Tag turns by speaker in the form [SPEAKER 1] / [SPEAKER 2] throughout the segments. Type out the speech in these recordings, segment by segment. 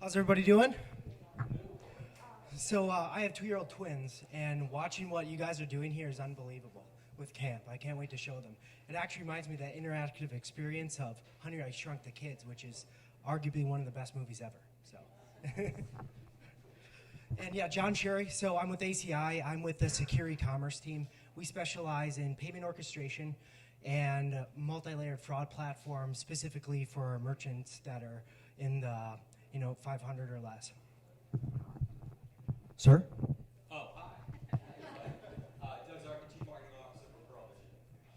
[SPEAKER 1] How's everybody doing? So I have 2-year-old twins, and watching what you guys are doing here is unbelievable with camp. I can't wait to show them. It actually reminds me of that interactive experience of Honey, I Shrunk the Kids, which is arguably one of the best movies ever. So, and yeah, John Sherry. So I'm with ACI. I'm with the secure e-commerce team. We specialize in payment orchestration and multi-layered fraud platforms, specifically for merchants that are in the 500 or less. Sir?
[SPEAKER 2] Oh, hi. Doug Zarkin, Chief Marketing Officer for Pearle.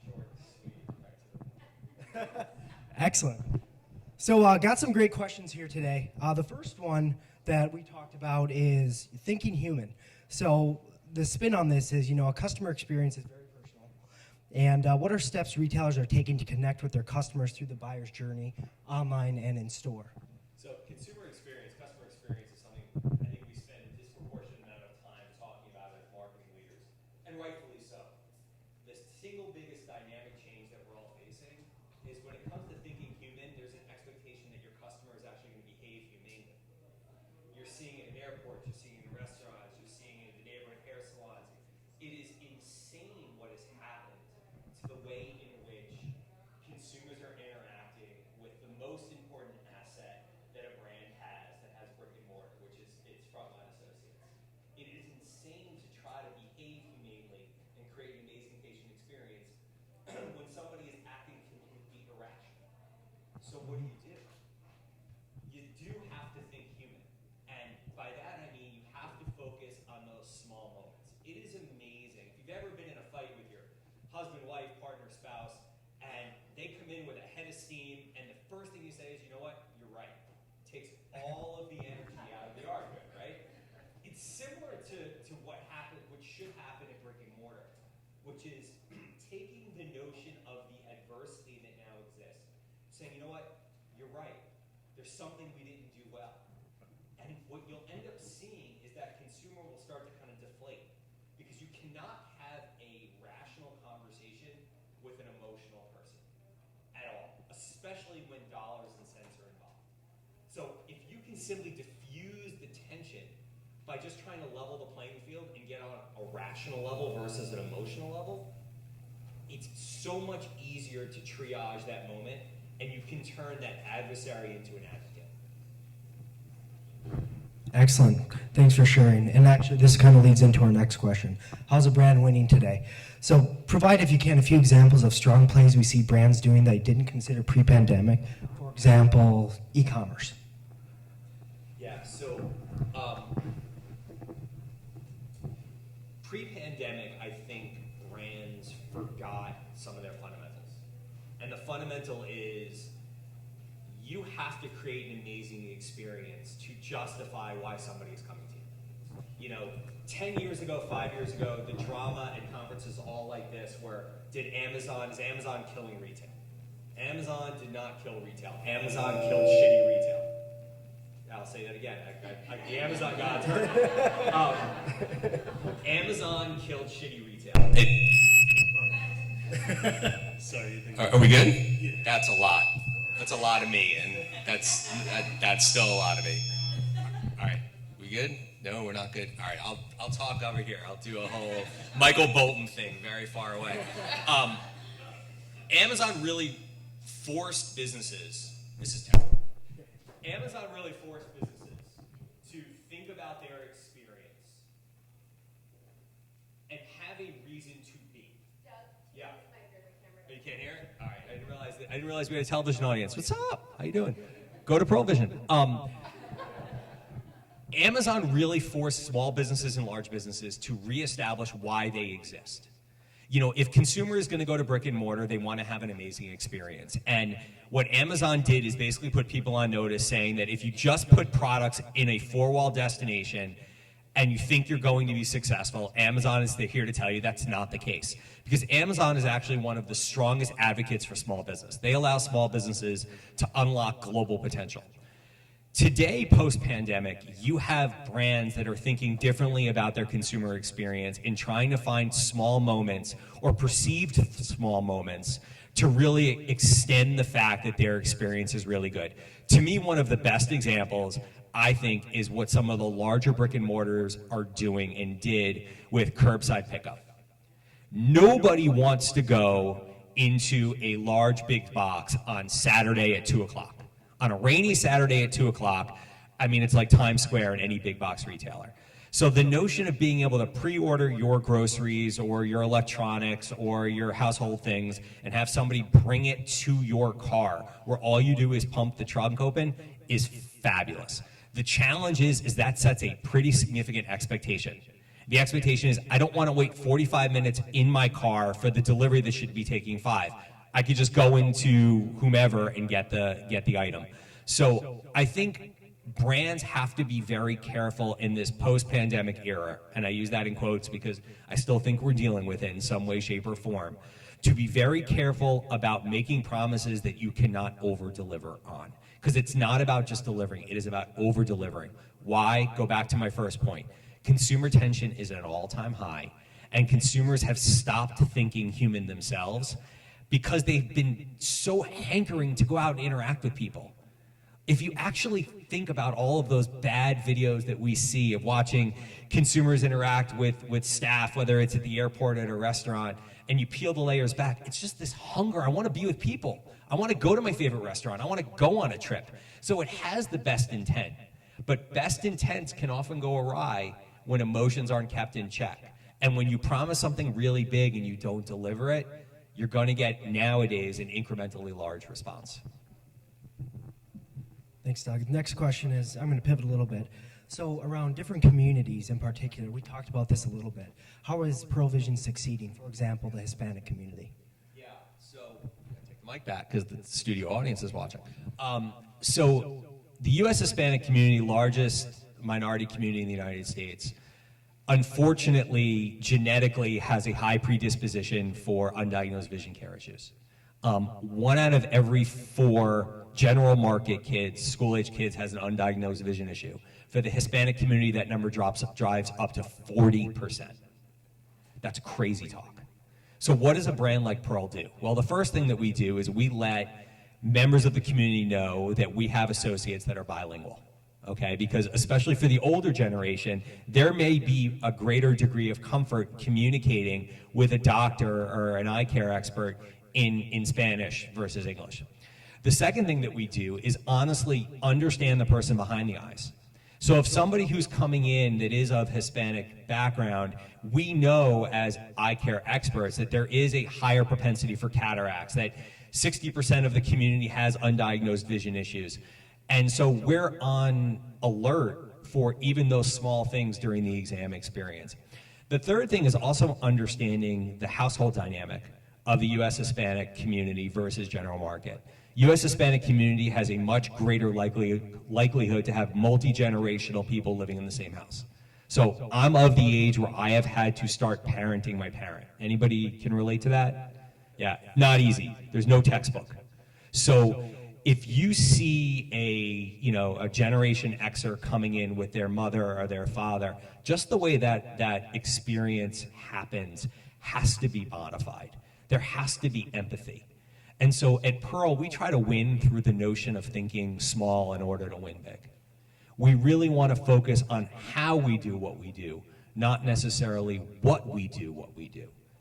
[SPEAKER 2] Short, sweet, right to the point.
[SPEAKER 1] Excellent. So got some great questions here today. The first one that we talked about is thinking human. So the spin on this is, a customer experience is very personal. And what are steps retailers are taking to connect with their customers through the buyer's journey, online and in store?
[SPEAKER 2] So consumer experience, customer experience is something I think we spend a disproportionate amount of time talking about as marketing leaders, and rightfully so. The single biggest dynamic change that we're all facing is when it comes to thinking human, there's an expectation that your customer is actually going to behave humanely. You're seeing it in airports, you're seeing it in restaurants, you're seeing it in the neighborhood hair salons. It is insane what has happened to the way in which consumers are interacting with the most important asset that a brand has that has brick and mortar, which is its frontline associates. It is insane to try to behave humanely and create an amazing patient experience when somebody is acting completely irrational. So what do? You do have to think human. And by that I mean you have to focus on those small moments. It is amazing. If you've ever been in a fight with your husband, wife, partner, spouse, and they come in with a head of steam, and the first thing you say is, you know what, you're right. It takes all of the energy out of the argument, right? It's similar to what should happen at brick and mortar, which is taking the notion of the adversity that now exists, saying, you know what, you're right. There's something we didn't do well. And what you'll end up seeing is that consumer will start to kind of deflate, because you cannot have a rational conversation with an emotional person at all, especially when dollars and cents are involved. So if you can simply diffuse the tension by just trying to level the playing field and get on a rational level versus an emotional level, it's so much easier to triage that moment, and you can turn that adversary into an advocate.
[SPEAKER 1] Excellent. Thanks for sharing. And actually, this kind of leads into our next question. How's a brand winning today? So provide, if you can, a few examples of strong plays we see brands doing that you didn't consider pre-pandemic. For example, e-commerce.
[SPEAKER 2] Yeah, so pre-pandemic, I think brands forgot some of their fundamentals. And the fundamental is you have to create an amazing experience to justify why somebody is coming to you. 10 years ago, 5 years ago, the drama at conferences all like this were, is Amazon killing retail? Amazon did not kill retail. Amazon killed shitty retail. I'll say that again. The Amazon gods heard. Amazon killed shitty retail.
[SPEAKER 3] Sorry.
[SPEAKER 4] Are we good? Yeah. That's a lot. That's a lot of me, and that's still a lot of me. All right, we good? No, we're not good. All right, I'll talk over here. I'll do a whole Michael Bolton thing, very far away. Amazon really forced businesses. This is terrible.
[SPEAKER 2] Amazon really forced businesses to think about their experience and have a reason to be. Yeah. You can't hear it? All right. I didn't realize we had a television audience. What's up? How you doing? Go to Pearle Vision. Amazon really forced small businesses and large businesses to reestablish why they exist. If consumer is going to go to brick and mortar, they want to have an amazing experience. And what Amazon did is basically put people on notice, saying that if you just put products in a four-wall destination and you think you're going to be successful, Amazon is here to tell you that's not the case. Because Amazon is actually one of the strongest advocates for small business. They allow small businesses to unlock global potential. Today, post-pandemic, you have brands that are thinking differently about their consumer experience in trying to find small moments or perceived small moments to really extend the fact that their experience is really good. To me, one of the best examples
[SPEAKER 4] I think, is what some of the larger brick and mortars are doing and did with curbside pickup. Nobody wants to go into a large big box on Saturday at 2 o'clock. On a rainy Saturday at 2 o'clock, I mean, it's like Times Square in any big box retailer. So the notion of being able to pre-order your groceries or your electronics or your household things and have somebody bring it to your car where all you do is pump the trunk open is fabulous. The challenge is that sets a pretty significant expectation. The expectation is I don't want to wait 45 minutes in my car for the delivery that should be taking 5. I could just go into whomever and get the item. So I think brands have to be very careful in this post-pandemic era, and I use that in quotes because I still think we're dealing with it in some way, shape, or form, to be very careful about making promises that you cannot over-deliver on. Because it's not about just delivering, it is about over-delivering. Why? Go back to my first point. Consumer tension is at an all-time high, and consumers have stopped thinking human themselves because they've been so hankering to go out and interact with people. If you actually think about all of those bad videos that we see of watching consumers interact with staff, whether it's at the airport or at a restaurant, and you peel the layers back, it's just this hunger. I want to be with people. I want to go to my favorite restaurant. I want to go on a trip. So it has the best intent, but best intents can often go awry when emotions aren't kept in check. And when you promise something really big and you don't deliver it, you're going to get nowadays an incrementally large response.
[SPEAKER 1] Thanks, Doug. Next question is, I'm going to pivot a little bit. So around different communities in particular, we talked about this a little bit. How is Pearle Vision succeeding, for example, the Hispanic community?
[SPEAKER 4] Yeah, so I'm going to take the mic back because the studio audience is watching. So the U.S. Hispanic community, largest minority community in the United States, unfortunately, genetically has a high predisposition for undiagnosed vision care issues. 1 out of every 4 general market kids, school-age kids, has an undiagnosed vision issue. For the Hispanic community, that number drives up to 40%. That's crazy talk. So what does a brand like Pearle do? Well, the first thing that we do is we let members of the community know that we have associates that are bilingual. Okay, because especially for the older generation, there may be a greater degree of comfort communicating with a doctor or an eye care expert in Spanish versus English. The second thing that we do is honestly understand the person behind the eyes. So if somebody who's coming in that is of Hispanic background, we know as eye care experts that there is a higher propensity for cataracts, that 60% of the community has undiagnosed vision issues. And so we're on alert for even those small things during the exam experience. The third thing is also understanding the household dynamic of the U.S. Hispanic community versus general market. U.S. Hispanic community has a much greater likelihood to have multi-generational people living in the same house. So I'm of the age where I have had to start parenting my parent. Anybody can relate to that? Yeah, not easy. There's no textbook. So if you see a Generation Xer coming in with their mother or their father, just the way that experience happens has to be modified. There has to be empathy. And so at Pearle, we try to win through the notion of thinking small in order to win big. We really want to focus on how we do what we do, not necessarily what we do.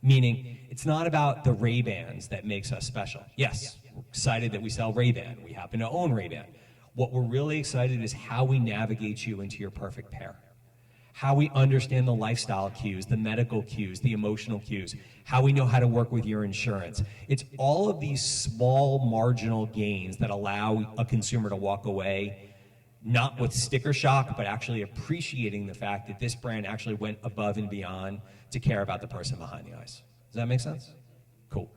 [SPEAKER 4] Meaning, it's not about the Ray-Bans that makes us special. Yes, we're excited that we sell Ray-Ban. We happen to own Ray-Ban. What we're really excited is how we navigate you into your perfect pair. How we understand the lifestyle cues, the medical cues, the emotional cues, how we know how to work with your insurance. It's all of these small marginal gains that allow a consumer to walk away not with sticker shock, but actually appreciating the fact that this brand actually went above and beyond to care about the person behind the eyes. Does that make sense? Cool.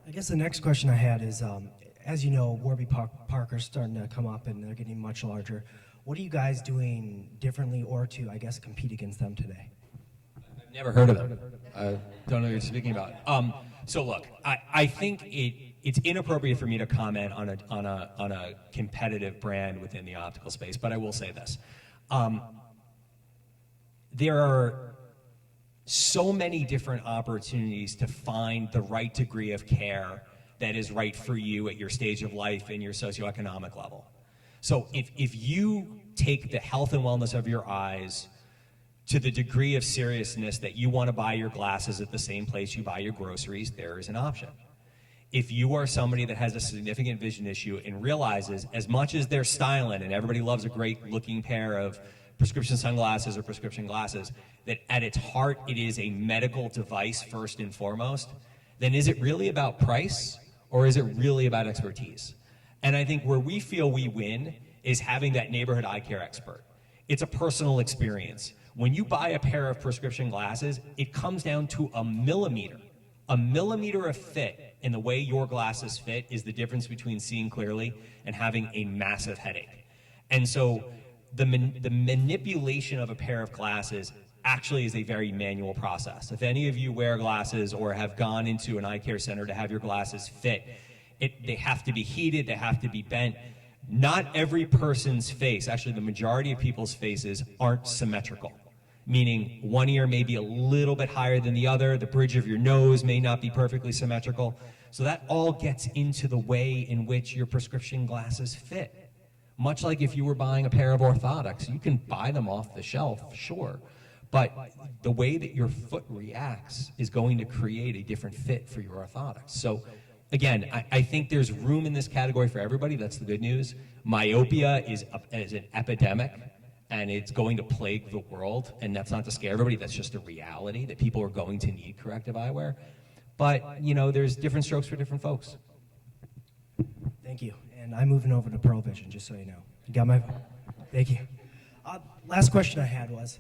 [SPEAKER 1] I guess the next question I had is, as you know, Warby Parker's starting to come up and they're getting much larger. What are you guys doing differently or to, I guess, compete against them today?
[SPEAKER 4] I've never heard of them. I don't know what you're speaking about. So look, I think it's inappropriate for me to comment on a competitive brand within the optical space, but I will say this. There are so many different opportunities to find the right degree of care that is right for you at your stage of life and your socioeconomic level. So if you take the health and wellness of your eyes to the degree of seriousness that you want to buy your glasses at the same place you buy your groceries, there is an option. If you are somebody that has a significant vision issue and realizes, as much as they're styling and everybody loves a great looking pair of prescription sunglasses or prescription glasses, that at its heart it is a medical device first and foremost, then is it really about price or is it really about expertise? And I think where we feel we win is having that neighborhood eye care expert. It's a personal experience. When you buy a pair of prescription glasses, it comes down to a millimeter. A millimeter of fit in the way your glasses fit is the difference between seeing clearly and having a massive headache. And so the manipulation of a pair of glasses actually is a very manual process. If any of you wear glasses or have gone into an eye care center to have your glasses fit, they have to be heated, they have to be bent. Not every person's face, actually the majority of people's faces aren't symmetrical. Meaning one ear may be a little bit higher than the other, the bridge of your nose may not be perfectly symmetrical. So that all gets into the way in which your prescription glasses fit. Much like if you were buying a pair of orthotics, you can buy them off the shelf, sure, but the way that your foot reacts is going to create a different fit for your orthotics. So again, I think there's room in this category for everybody, that's the good news. Myopia is an epidemic. And it's going to plague the world, and that's not to scare everybody, that's just a reality that people are going to need corrective eyewear. But, you know, there's different strokes for different folks.
[SPEAKER 1] Thank you. And I'm moving over to Pearle Vision, just so you know. You got my vote? Thank you. Last question I had was,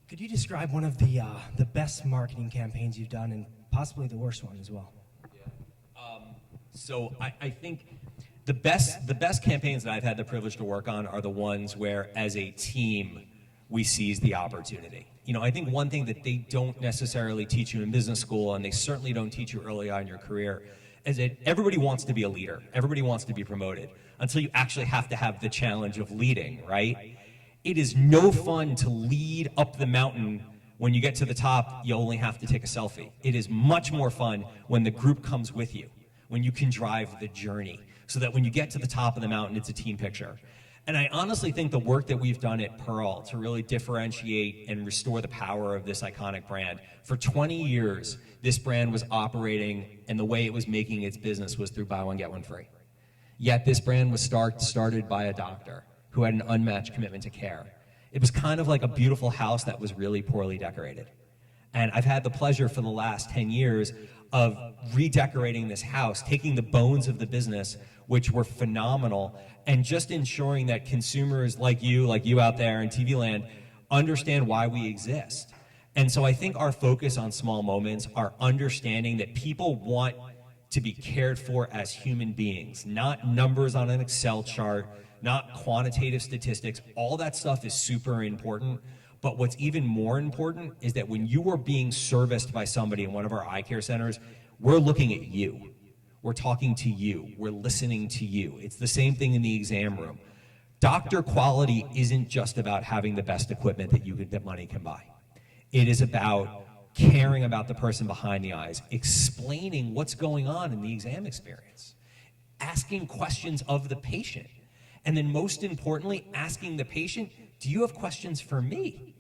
[SPEAKER 1] could you describe one of the best marketing campaigns you've done, and possibly the worst one as well?
[SPEAKER 4] So I think the best campaigns that I've had the privilege to work on are the ones where, as a team, we seize the opportunity. You know, I think one thing that they don't necessarily teach you in business school, and they certainly don't teach you early on in your career, is that everybody wants to be a leader. Everybody wants to be promoted until you actually have to have the challenge of leading, right? It is no fun to lead up the mountain. When you get to the top, you only have to take a selfie. It is much more fun when the group comes with you, when you can drive the journey, so that when you get to the top of the mountain, it's a team picture. And I honestly think the work that we've done at Pearle to really differentiate and restore the power of this iconic brand, for 20 years, this brand was operating, and the way it was making its business was through buy one, get one free. Yet this brand was started by a doctor who had an unmatched commitment to care. It was kind of like a beautiful house that was really poorly decorated. And I've had the pleasure for the last 10 years of redecorating this house, taking the bones of the business, which were phenomenal, and just ensuring that consumers like you out there in TV land, understand why we exist. And so I think our focus on small moments, our understanding that people want to be cared for as human beings, not numbers on an Excel chart, not quantitative statistics. All that stuff is super important. But what's even more important is that when you are being serviced by somebody in one of our eye care centers, we're looking at you. We're talking to you. We're listening to you. It's the same thing in the exam room. Doctor quality isn't just about having the best equipment that money can buy. It is about caring about the person behind the eyes, explaining what's going on in the exam experience, asking questions of the patient, and then most importantly, asking the patient, do you have questions for me?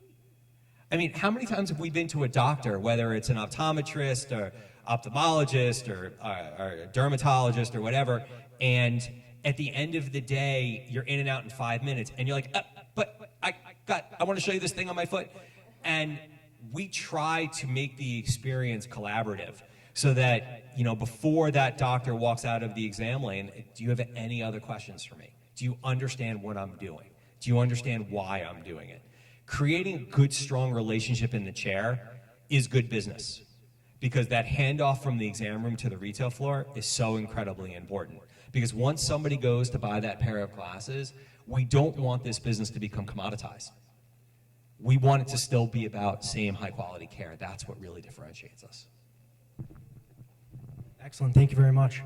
[SPEAKER 4] I mean, how many times have we been to a doctor, whether it's an optometrist or ophthalmologist or a dermatologist or whatever, and at the end of the day, you're in and out in 5 minutes, and you're like, but I want to show you this thing on my foot. And we try to make the experience collaborative so that, you know, before that doctor walks out of the exam lane, do you have any other questions for me? Do you understand what I'm doing? Do you understand why I'm doing it? Creating a good, strong relationship in the chair is good business, because that handoff from the exam room to the retail floor is so incredibly important. Because once somebody goes to buy that pair of glasses, we don't want this business to become commoditized. We want it to still be about same high quality care. That's what really differentiates us.
[SPEAKER 1] Excellent, thank you very much.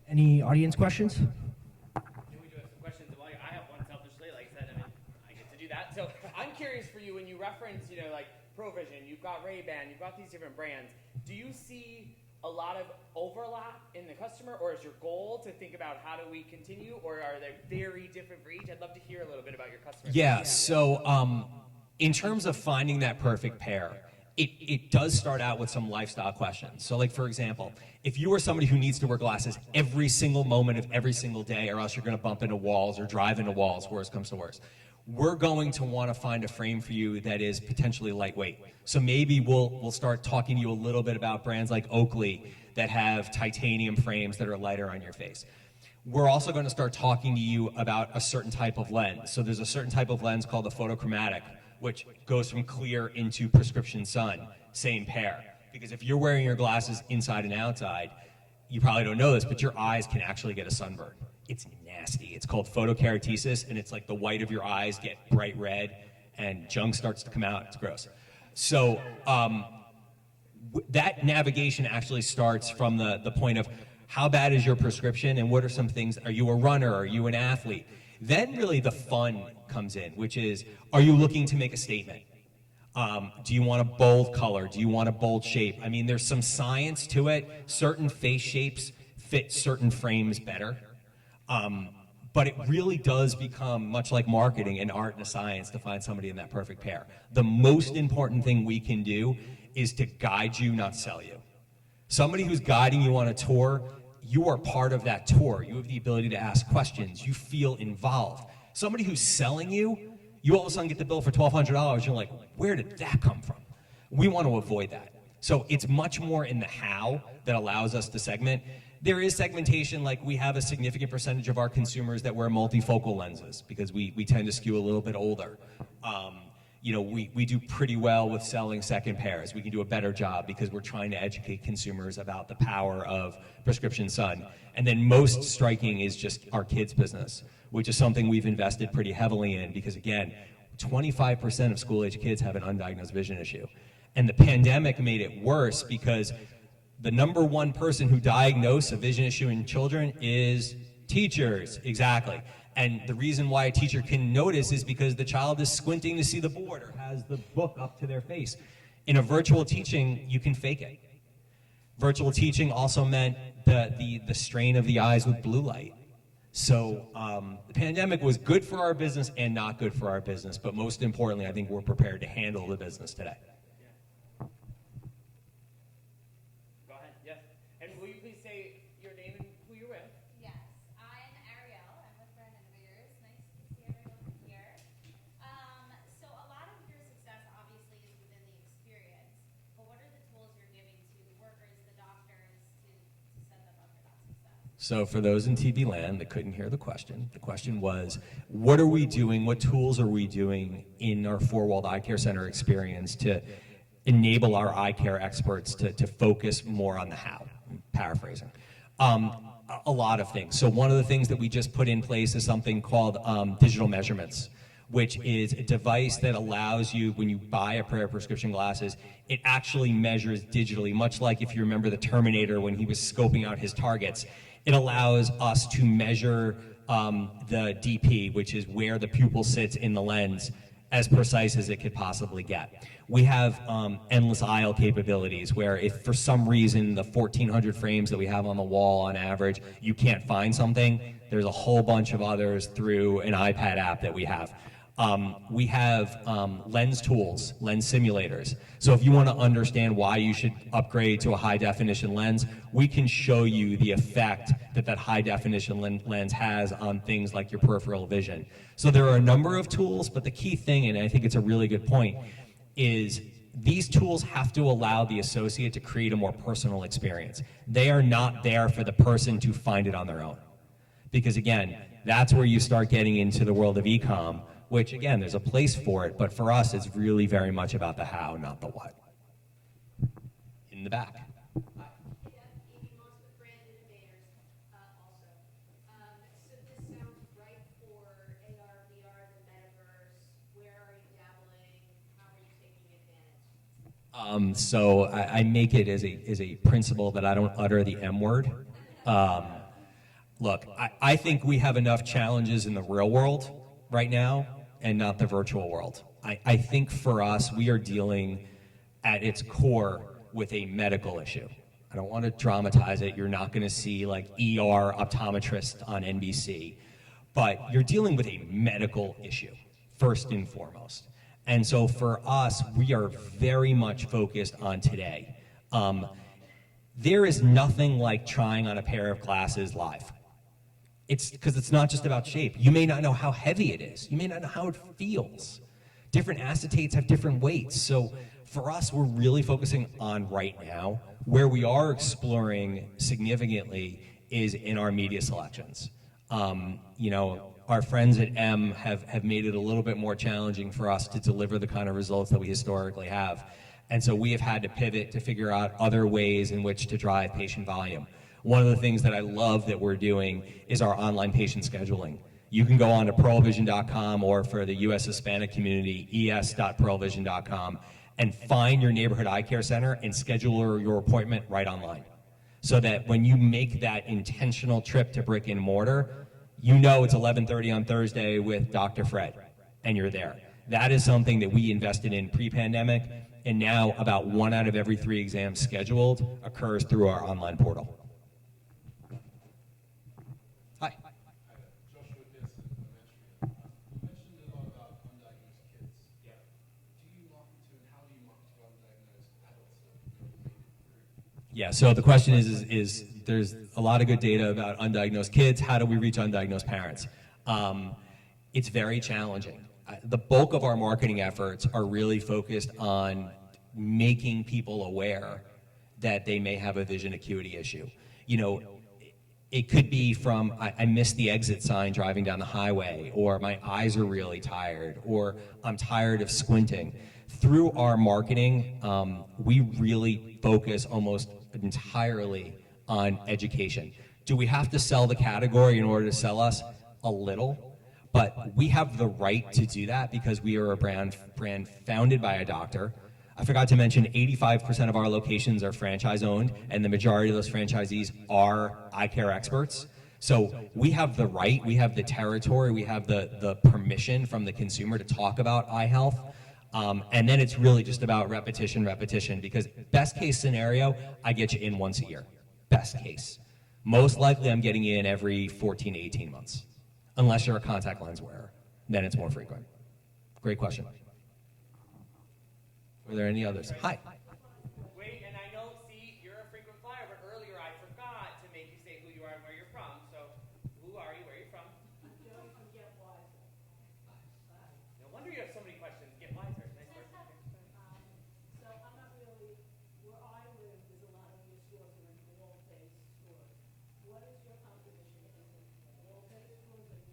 [SPEAKER 1] Any audience questions?
[SPEAKER 3] We do have some questions. Well, I have one selfishly, like I said, I get to do that. So I'm curious for you, when you reference, like Pearle Vision, you've got Ray-Ban, you've got these different brands. Do you see a lot of overlap in the customer, or is your goal to think about how do we continue, or are they very different for each? I'd love to hear a little bit about your customers.
[SPEAKER 4] Yeah, so in terms of finding that perfect pair, it does start out with some lifestyle questions. So like, for example, if you are somebody who needs to wear glasses every single moment of every single day, or else you're going to bump into walls or drive into walls, worst comes to worst, we're going to want to find a frame for you that is potentially lightweight. So maybe we'll start talking to you a little bit about brands like Oakley that have titanium frames that are lighter on your face. We're also going to start talking to you about a certain type of lens. So there's a certain type of lens called the photochromatic, which goes from clear into prescription sun, same pair. Because if you're wearing your glasses inside and outside, you probably don't know this, but your eyes can actually get a sunburn. It's nasty. It's called photokeratosis, and it's like the white of your eyes get bright red, and junk starts to come out. It's gross. So that navigation actually starts from the point of how bad is your prescription, and what are some things? Are you a runner? Are you an athlete? Then really the fun comes in, which is, are you looking to make a statement? Do you want a bold color? Do you want a bold shape? I mean, there's some science to it. Certain face shapes fit certain frames better. But it really does become much like marketing, an art and a science to find somebody in that perfect pair. The most important thing we can do is to guide you, not sell you. Somebody who's guiding you on a tour, you are part of that tour. You have the ability to ask questions. You feel involved. Somebody who's selling you, you all of a sudden get the bill for $1,200. You're like, where did that come from? We want to avoid that. So it's much more in the how that allows us to segment. There is segmentation, like we have a significant percentage of our consumers that wear multifocal lenses because we tend to skew a little bit older. We do pretty well with selling second pairs. We can do a better job because we're trying to educate consumers about the power of prescription sun. And then most striking is just our kids business, which is something we've invested pretty heavily in because, again, 25% of school-age kids have an undiagnosed vision issue. And the pandemic made it worse because the number one person who diagnosed a vision issue in children is teachers. Exactly. And the reason why a teacher can notice is because the child is squinting to see the board or has the book up to their face. In a virtual teaching, you can fake it. Virtual teaching also meant the strain of the eyes with blue light. So the pandemic was good for our business and not good for our business, but most importantly, I think we're prepared to handle the business today.
[SPEAKER 3] Go ahead, yes. And will you please say your name and who you're with?
[SPEAKER 5] Yes, I'm Ariel. I'm with Innovators. Nice to see everyone here. So a lot of your success obviously is within the experience, but what are the tools you're giving to the workers, the doctors, to set them up for that success?
[SPEAKER 4] So for those in TV land that couldn't hear the question was, what are we doing, what tools are we doing in our four-walled eye care center experience to enable our eye care experts to focus more on the how? I'm paraphrasing. A lot of things. So one of the things that we just put in place is something called digital measurements, which is a device that allows you, when you buy a pair of prescription glasses, it actually measures digitally, much like if you remember the Terminator when he was scoping out his targets. It allows us to measure the DP, which is where the pupil sits in the lens, as precise as it could possibly get. We have endless aisle capabilities where if for some reason the 1,400 frames that we have on the wall on average, you can't find something, there's a whole bunch of others through an iPad app that we have. We have lens tools, lens simulators. So if you want to understand why you should upgrade to a high definition lens, we can show you the effect that high definition lens has on things like your peripheral vision. So there are a number of tools, but the key thing, and I think it's a really good point, is these tools have to allow the associate to create a more personal experience. They are not there for the person to find it on their own. Because again, that's where you start getting into the world of e-com, which again, there's a place for it, but for us, it's really very much about the how, not the what. In the back.
[SPEAKER 6] Amy Moss with brand Innovators also. So this sounds right for AR, VR, the metaverse. Where are you dabbling? How are you taking advantage?
[SPEAKER 4] So I make it as a principle that I don't utter the M word. Look, I think we have enough challenges in the real world right now and not the virtual world. I think for us, we are dealing at its core with a medical issue. I don't want to dramatize it. You're not going to see like ER optometrist on NBC, but you're dealing with a medical issue first and foremost. And so for us, we are very much focused on today. There is nothing like trying on a pair of glasses live. It's because it's not just about shape. You may not know how heavy it is. You may not know how it feels. Different acetates have different weights. So for us, we're really focusing on right now. Where we are exploring significantly is in our media selections. Our friends at M have made it a little bit more challenging for us to deliver the kind of results that we historically have. And so we have had to pivot to figure out other ways in which to drive patient volume. One of the things that I love that we're doing is our online patient scheduling. You can go on to pearlevision.com, or for the US Hispanic community, es.pearlevision.com, and find your neighborhood eye care center and schedule your appointment right online. So that when you make that intentional trip to brick and mortar, you know it's 11:30 on Thursday with Dr. Fred, and you're there. That is something that we invested in pre-pandemic, and now about 1 out of every 3 exams scheduled occurs through our online portal. Hi.
[SPEAKER 7] Joshua Pearson from Metria. You mentioned a lot about undiagnosed kids.
[SPEAKER 2] Yeah.
[SPEAKER 7] Do you market to, and how do you market to undiagnosed adults that you group?
[SPEAKER 4] Yeah, so the question is there's a lot of good data about undiagnosed kids. How do we reach undiagnosed parents? It's very challenging. The bulk of our marketing efforts are really focused on making people aware that they may have a vision acuity issue. It could be from, I missed the exit sign driving down the highway, or my eyes are really tired, or I'm tired of squinting. Through our marketing, we really focus almost entirely on education. Do we have to sell the category in order to sell us? A little. But we have the right to do that because we are a brand founded by a doctor. I forgot to mention 85% of our locations are franchise owned, and the majority of those franchisees are eye care experts. So we have the right, we have the territory, we have the permission from the consumer to talk about eye health. And then it's really just about repetition, because best case scenario, I get you in once a year. Best case. Most likely I'm getting you in every 14 to 18 months. Unless you're a contact lens wearer, then it's more frequent. Great question. Were there any others? Hi.
[SPEAKER 3] Wait, and I know, see, you're a frequent flyer, but earlier I forgot to make you say who you are and where you're from. So, who are you? Where are you from? No wonder you have so many questions. Get wiser. Nice person.
[SPEAKER 6] So I'm not really, where I live, there's a lot of your stores that are mall-based stores. What is your composition? Is it mall-based stores or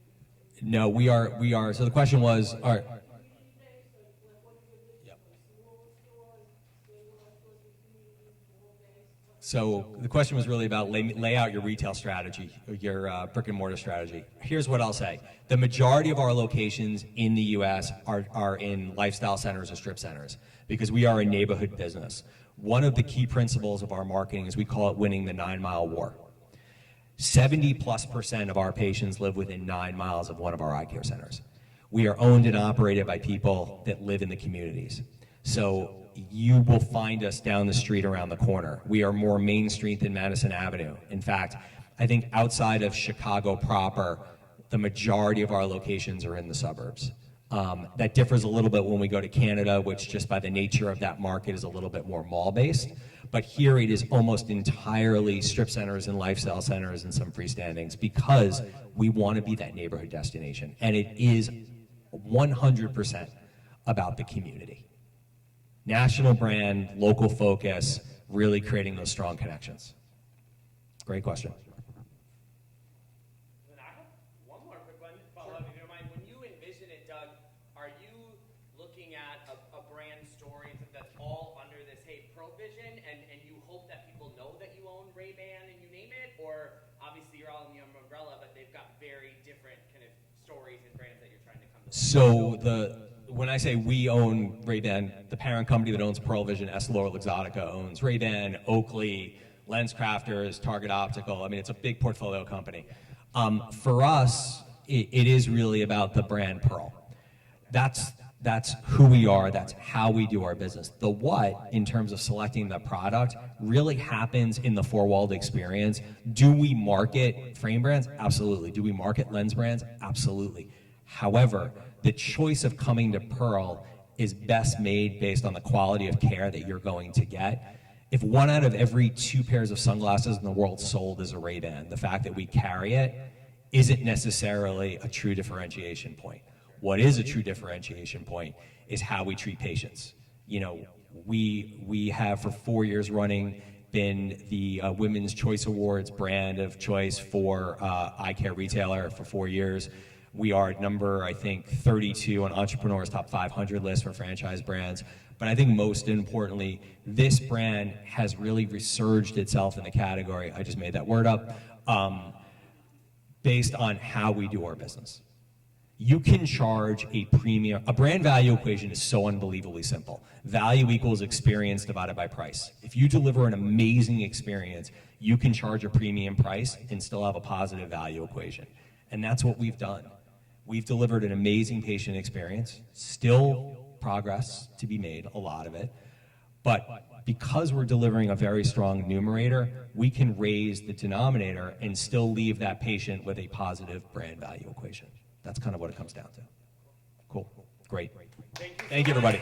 [SPEAKER 4] No, we are. So the question was, all right.
[SPEAKER 6] community-based, or what is your business? Small stores, stable stores, community, mall-based?
[SPEAKER 4] So the question was really about lay out your retail strategy, your brick and mortar strategy. Here's what I'll say. The majority of our locations in the U.S. are in lifestyle centers or strip centers because we are a neighborhood business. One of the key principles of our marketing is we call it winning the 9-mile war. 70+% of our patients live within 9 miles of one of our eye care centers. We are owned and operated by people that live in the communities. So you will find us down the street around the corner. We are more Main Street than Madison Avenue. In fact, I think outside of Chicago proper, the majority of our locations are in the suburbs. That differs a little bit when we go to Canada, which just by the nature of that market is a little bit more mall-based. But here it is almost entirely strip centers and lifestyle centers and some freestandings because we want to be that neighborhood destination. And it is 100% about the community. National brand, local focus, really creating those strong connections. Great question.
[SPEAKER 3] And I have one more quick one, follow-up, if you don't mind. When you envision it, Doug, are you looking at a brand story that's all under this, hey, Pearle Vision, and you hope that people know that you own Ray-Ban and you name it? Or obviously you're all in the umbrella, but they've got very different kind of stories and brands that you're trying to come to.
[SPEAKER 4] So when I say we own Ray-Ban, the parent company that owns Pearle Vision, EssilorLuxottica, owns Ray-Ban, Oakley, Lens Crafters, Target Optical. I mean, it's a big portfolio company. For us, it is really about the brand Pearle. That's That's who we are. That's how we do our business. The what, in terms of selecting the product, really happens in the four-walled experience. Do we market frame brands? Absolutely. Do we market lens brands? Absolutely. However, the choice of coming to Pearle is best made based on the quality of care that you're going to get. If 1 out of every 2 pairs of sunglasses in the world sold is a Ray-Ban, the fact that we carry it isn't necessarily a true differentiation point. What is a true differentiation point is how we treat patients. You know, we have for 4 years running been the Women's Choice Awards brand of choice for eye care retailer for 4 years. We are number, I think, 32 on Entrepreneur's Top 500 list for franchise brands. But I think most importantly, this brand has really resurged itself in the category. I just made that word up. Based on how we do our business. You can charge a premium. A brand value equation is so unbelievably simple. Value equals experience divided by price. If you deliver an amazing experience, you can charge a premium price and still have a positive value equation. And that's what we've done. We've delivered an amazing patient experience, still progress to be made, a lot of it. But because we're delivering a very strong numerator, we can raise the denominator and still leave that patient with a positive brand value equation. That's kind of what it comes down to. Cool. Great. Thank you, everybody.